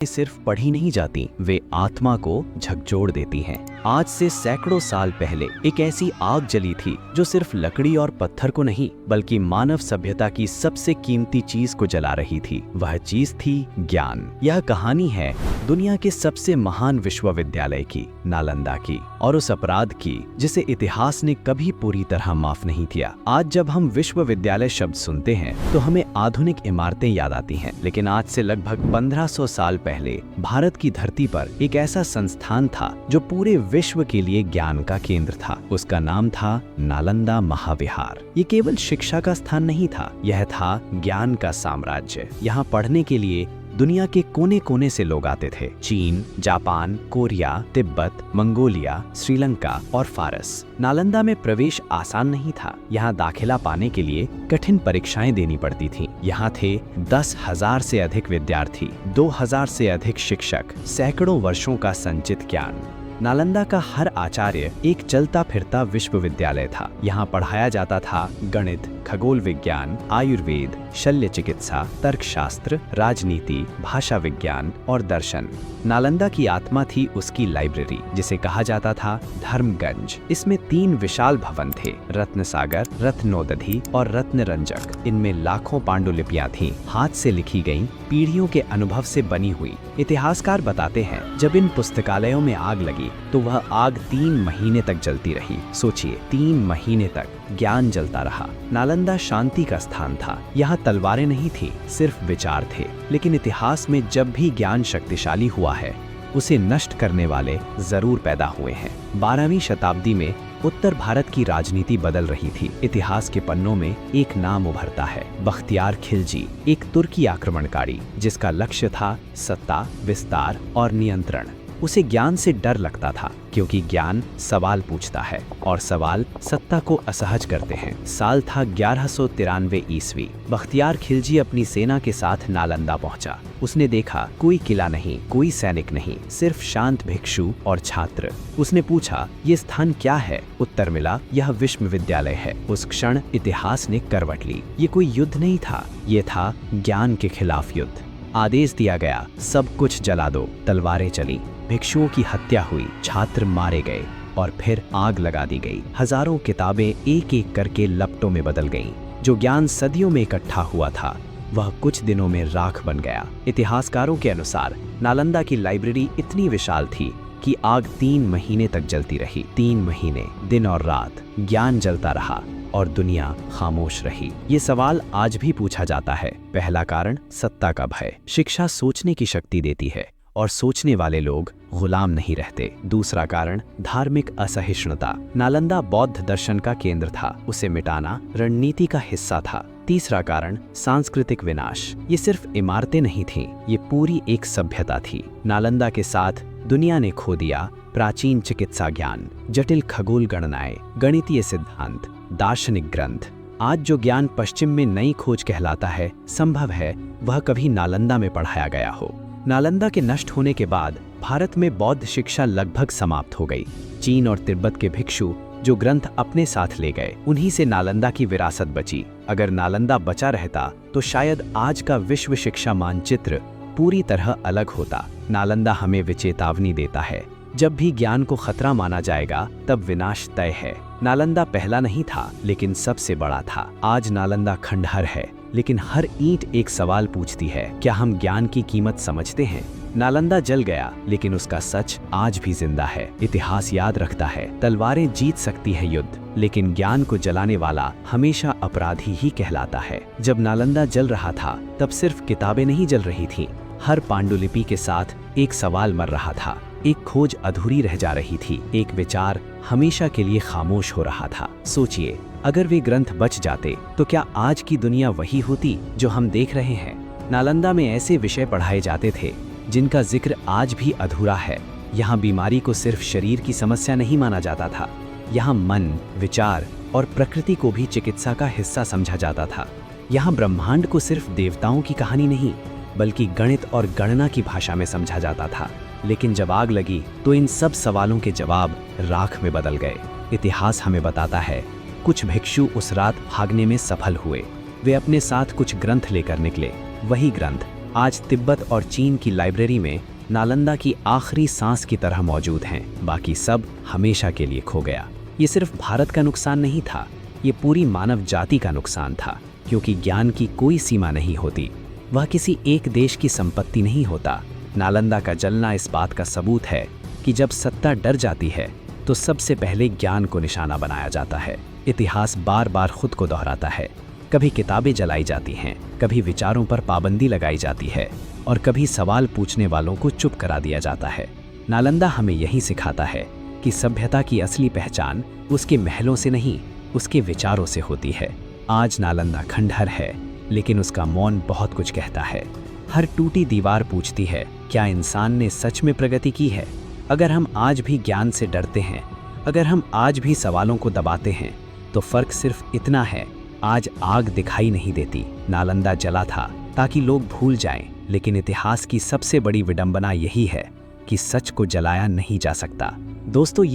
सिर्फ पढ़ी नहीं जाती, वे आत्मा को झकझोर देती हैं। आज से सैकड़ों साल पहले एक ऐसी आग जली थी जो सिर्फ लकड़ी और पत्थर को नहीं बल्कि मानव सभ्यता की सबसे कीमती चीज को जला रही थी। वह चीज थी ज्ञान। यह कहानी है दुनिया के सबसे महान विश्वविद्यालय की, नालंदा की, और उस अपराध की जिसे इतिहास ने कभी पूरी तरह माफ नहीं किया। आज जब हम विश्वविद्यालय शब्द सुनते हैं तो हमें आधुनिक इमारतें याद आती हैं, लेकिन आज से लगभग 1500 साल पहले भारत की धरती पर एक ऐसा संस्थान था जो पूरे विश्व के लिए ज्ञान का केंद्र था। उसका नाम था नालंदा महाविहार। ये केवल शिक्षा का स्थान नहीं था, यह था ज्ञान का साम्राज्य। यहाँ पढ़ने के लिए दुनिया के कोने कोने से लोग आते थे। चीन, Japan, Korea, Tibet, Mongolia, Sri Lanka और फारस। नालंदा में प्रवेश आसान नहीं था। यहाँ दाखिला पाने के लिए कठिन परीक्षाएं देनी पड़ती थीं। यहाँ थे 10,000 से अधिक विद्यार्थी, 2,000 से अधिक शिक्षक, सैकड़ों वर्षों का संचित ज्ञान। नालंदा का हर आचार्य एक चलता फिरता विश्वविद्यालय था। यहाँ पढ़ाया जाता था गणित, खगोल विज्ञान, आयुर्वेद, शल्य चिकित्सा, तर्कशास्त्र, राजनीति, भाषा विज्ञान और दर्शन। नालंदा की आत्मा थी उसकी लाइब्रेरी, जिसे कहा जाता था धर्मगंज। इसमें 3 विशाल भवन थे, रत्नसागर, रत्नोदधि और रत्नरंजक। इनमें लाखों पांडुलिपियां थीं, हाथ से लिखी गईं, पीढ़ियों के अनुभव से बनी हुई। इतिहासकार बताते हैं जब इन पुस्तकालयों में आग लगी तो वह आग 3 महीने तक जलती रही। सोचिए, 3 महीने तक ज्ञान जलता रहा। नालंदा शांति का स्थान था। यहाँ तलवारें नहीं थी, सिर्फ विचार थे। लेकिन इतिहास में जब भी ज्ञान शक्तिशाली हुआ है, उसे नष्ट करने वाले जरूर पैदा हुए हैं। 12वीं शताब्दी में उत्तर भारत की राजनीति बदल रही थी। इतिहास के पन्नों में एक नाम उभरता है, बख्तियार खिलजी, एक तुर्की आक्रमणकारी जिसका लक्ष्य था सत्ता, विस्तार और नियंत्रण। उसे ज्ञान से डर लगता था क्योंकि ज्ञान सवाल पूछता है और सवाल सत्ता को असहज करते हैं। साल था 1193 ईस्वी। बख्तियार खिलजी अपनी सेना के साथ नालंदा पहुंचा। उसने देखा कोई किला नहीं, कोई सैनिक नहीं, सिर्फ शांत भिक्षु और छात्र। उसने पूछा, ये स्थान क्या है? उत्तर मिला, यह विश्वविद्यालय है। उस क्षण इतिहास ने करवट ली। ये कोई युद्ध नहीं था, ये था ज्ञान के खिलाफ युद्ध। आदेश दिया गया, सब कुछ जला दो। तलवारें चली, भिक्षुओं की हत्या हुई, छात्र मारे गए और फिर आग लगा दी गई। हजारों किताबें एक एक करके लपटों में बदल गईं। जो ज्ञान सदियों में इकट्ठा हुआ था वह कुछ दिनों में राख बन गया। इतिहासकारों के अनुसार नालंदा की लाइब्रेरी इतनी विशाल थी कि आग 3 महीने तक जलती रही। 3 महीने, दिन और रात, ज्ञान जलता रहा और दुनिया खामोश रही। ये सवाल आज भी पूछा जाता है। पहला कारण सत्ता का भय। शिक्षा सोचने की शक्ति देती है और सोचने वाले लोग गुलाम नहीं रहते। दूसरा कारण धार्मिक असहिष्णुता। नालंदा बौद्ध दर्शन का केंद्र था, उसे मिटाना रणनीति का हिस्सा था। तीसरा कारण सांस्कृतिक विनाश। ये सिर्फ इमारतें नहीं थीं, ये पूरी एक सभ्यता थी। नालंदा के साथ दुनिया ने खो दिया प्राचीन चिकित्सा ज्ञान, जटिल खगोल गणनाएं, गणितीय सिद्धांत, दार्शनिक ग्रंथ। आज जो ज्ञान पश्चिम में नई खोज कहलाता है, संभव है वह कभी नालंदा में पढ़ाया गया हो। नालंदा के नष्ट होने के बाद भारत में बौद्ध शिक्षा लगभग समाप्त हो गई। चीन और तिब्बत के भिक्षु जो ग्रंथ अपने साथ ले गए, उन्हीं से नालंदा की विरासत बची। अगर नालंदा बचा रहता तो शायद आज का विश्व शिक्षा मानचित्र पूरी तरह अलग होता। नालंदा हमें विचेतावनी देता है, जब भी ज्ञान को खतरा माना जाएगा तब विनाश तय है। नालंदा पहला नहीं था लेकिन सबसे बड़ा था। आज नालंदा खंडहर है, लेकिन हर ईंट एक सवाल पूछती है, क्या हम ज्ञान की कीमत समझते हैं? नालंदा जल गया लेकिन उसका सच आज भी जिंदा है। इतिहास याद रखता है, तलवारें जीत सकती है युद्ध, लेकिन ज्ञान को जलाने वाला हमेशा अपराधी ही कहलाता है। जब नालंदा जल रहा था तब सिर्फ किताबें नहीं जल रही थीं, हर पांडुलिपि के साथ एक सवाल मर रहा था, एक खोज अधूरी रह जा रही थी, एक विचार हमेशा के लिए खामोश हो रहा था। सोचिए, अगर वे ग्रंथ बच जाते तो क्या आज की दुनिया वही होती जो हम देख रहे हैं? नालंदा में ऐसे विषय पढ़ाए जाते थे जिनका जिक्र आज भी अधूरा है। यहाँ बीमारी को सिर्फ शरीर की समस्या नहीं माना जाता था, यहाँ मन, विचार और प्रकृति को भी चिकित्सा का हिस्सा समझा जाता था। यहाँ ब्रह्मांड को सिर्फ देवताओं की कहानी नहीं बल्कि गणित और गणना की भाषा में समझा जाता था। लेकिन जब आग लगी तो इन सब सवालों के जवाब राख में बदल गए। इतिहास हमें बताता है, कुछ भिक्षु उस रात भागने में सफल हुए। वे अपने साथ कुछ ग्रंथ लेकर निकले, वही ग्रंथ आज तिब्बत और चीन की लाइब्रेरी में नालंदा की आखिरी सांस की तरह मौजूद हैं। बाकी सब हमेशा के लिए खो गया। ये सिर्फ भारत का नुकसान नहीं था, ये पूरी मानव जाति का नुकसान था, क्योंकि ज्ञान की कोई सीमा नहीं होती, वह किसी एक देश की संपत्ति नहीं होता। नालंदा का जलना इस बात का सबूत है कि जब सत्ता डर जाती है तो सबसे पहले ज्ञान को निशाना बनाया जाता है। इतिहास बार बार खुद को दोहराता है। कभी किताबें जलाई जाती हैं, कभी विचारों पर पाबंदी लगाई जाती है और कभी सवाल पूछने वालों को चुप करा दिया जाता है। नालंदा हमें यही सिखाता है कि सभ्यता की असली पहचान उसके महलों से नहीं, उसके विचारों से होती है। आज नालंदा खंडहर है, लेकिन उसका मौन बहुत कुछ कहता है। हर टूटी दीवार पूछती है, क्या इंसान ने सच में प्रगति की है? अगर हम आज भी ज्ञान से डरते हैं, अगर हम आज भी सवालों को दबाते हैं, तो फर्क सिर्फ इतना है, आज आग दिखाई नहीं देती। नालंदा जला था ताकि लोग भूल जाएं, लेकिन इतिहास की सबसे बड़ी विडंबना यही है कि सच को जलाया नहीं जा सकता। दोस्तों,